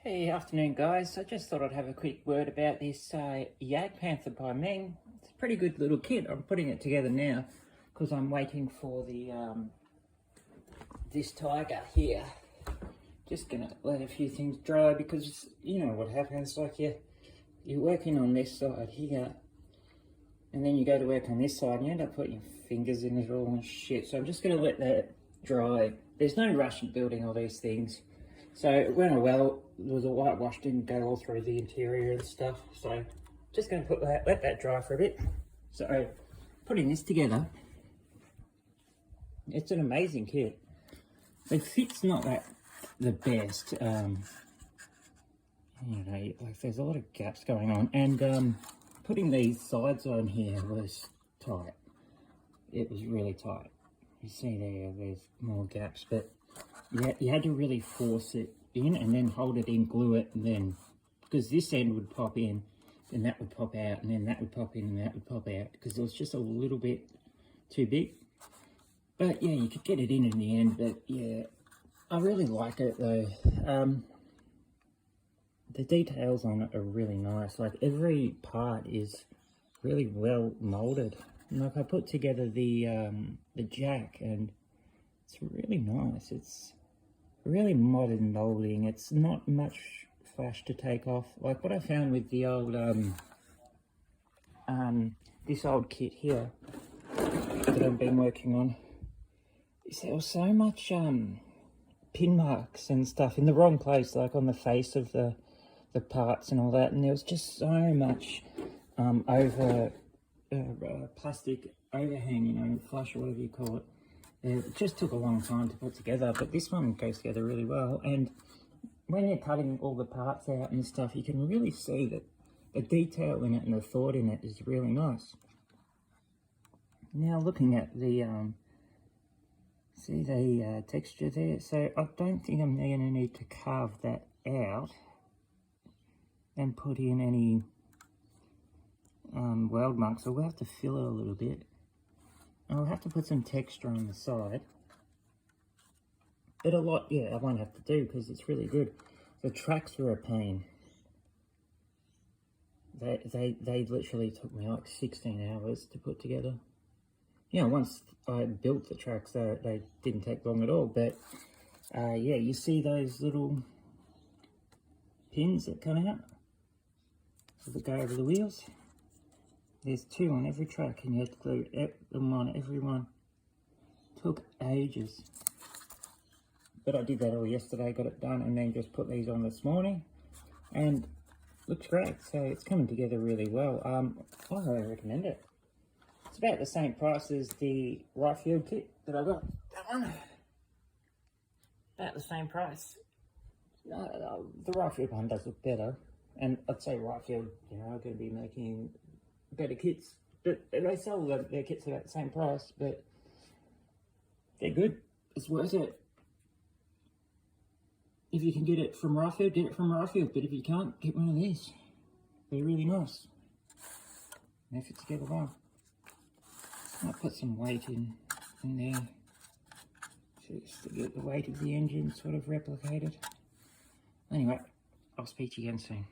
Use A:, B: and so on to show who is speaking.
A: Hey, afternoon guys. I just thought I'd have a quick word about this Jagdpanther by Meng. It's a pretty good little kit. I'm putting it together now because I'm waiting for the this tiger here. Just gonna let a few things dry because you know what happens, like you're working on this side here and then you go to work on this side and you end up putting your fingers in it all and shit. So I'm just gonna let that dry. There's no rush in building all these things. So it went well. There was a whitewash, didn't go all through the interior and stuff. So just going to let that dry for a bit. So putting this together, it's an amazing kit. The fit's not the best. You know, like there's a lot of gaps going on, and putting these sides on here was tight. It was really tight. You see there's more gaps, but you had to really force it in and then hold it in, glue it, and then, because this end would pop in, then that would pop out, and then that would pop in and that would pop out, because it was just a little bit too big. But yeah, you could get it in the end, but yeah, I really like it though. The details on it are really nice. Like every part is really well molded. Like I put together the jack, and it's really nice. It's really modern molding. It's not much flash to take off. Like what I found with the old this old kit here that I've been working on is there was so much pin marks and stuff in the wrong place, like on the face of the parts and all that, and there was just so much plastic overhang, you know, flush or whatever you call it. It just took a long time to put together, but this one goes together really well. And when you're cutting all the parts out and stuff, you can really see that the detail in it and the thought in it is really nice. Now looking at the see the texture there, so I don't think I'm going to need to carve that out and put in any weld marks, so we'll have to fill it a little bit. I'll have to put some texture on the side, but a lot, yeah, I won't have to do because it's really good. The tracks were a pain. They literally took me like 16 hours to put together. Yeah, once I built the tracks, they didn't take long at all. But yeah, you see those little pins that come out that go over the wheels? There's 2 on every track, and you have to glue them on every one. Took ages. But I did that all yesterday, got it done, and then just put these on this morning. And looks great, so it's coming together really well. I highly recommend it. It's about the same price as the right field kit that I got. That one. About the same price. The right field one does look better. And I'd say right field, you know, are going to be making better kits, but they sell their kits about the same price, but they're good. It's worth it. If you can get it from Ryfield, get it from Ryfield, but if you can't, get one of these. They're really nice. They fit together well. Might put some weight in there just to get the weight of the engine sort of replicated. Anyway, I'll speak to you again soon.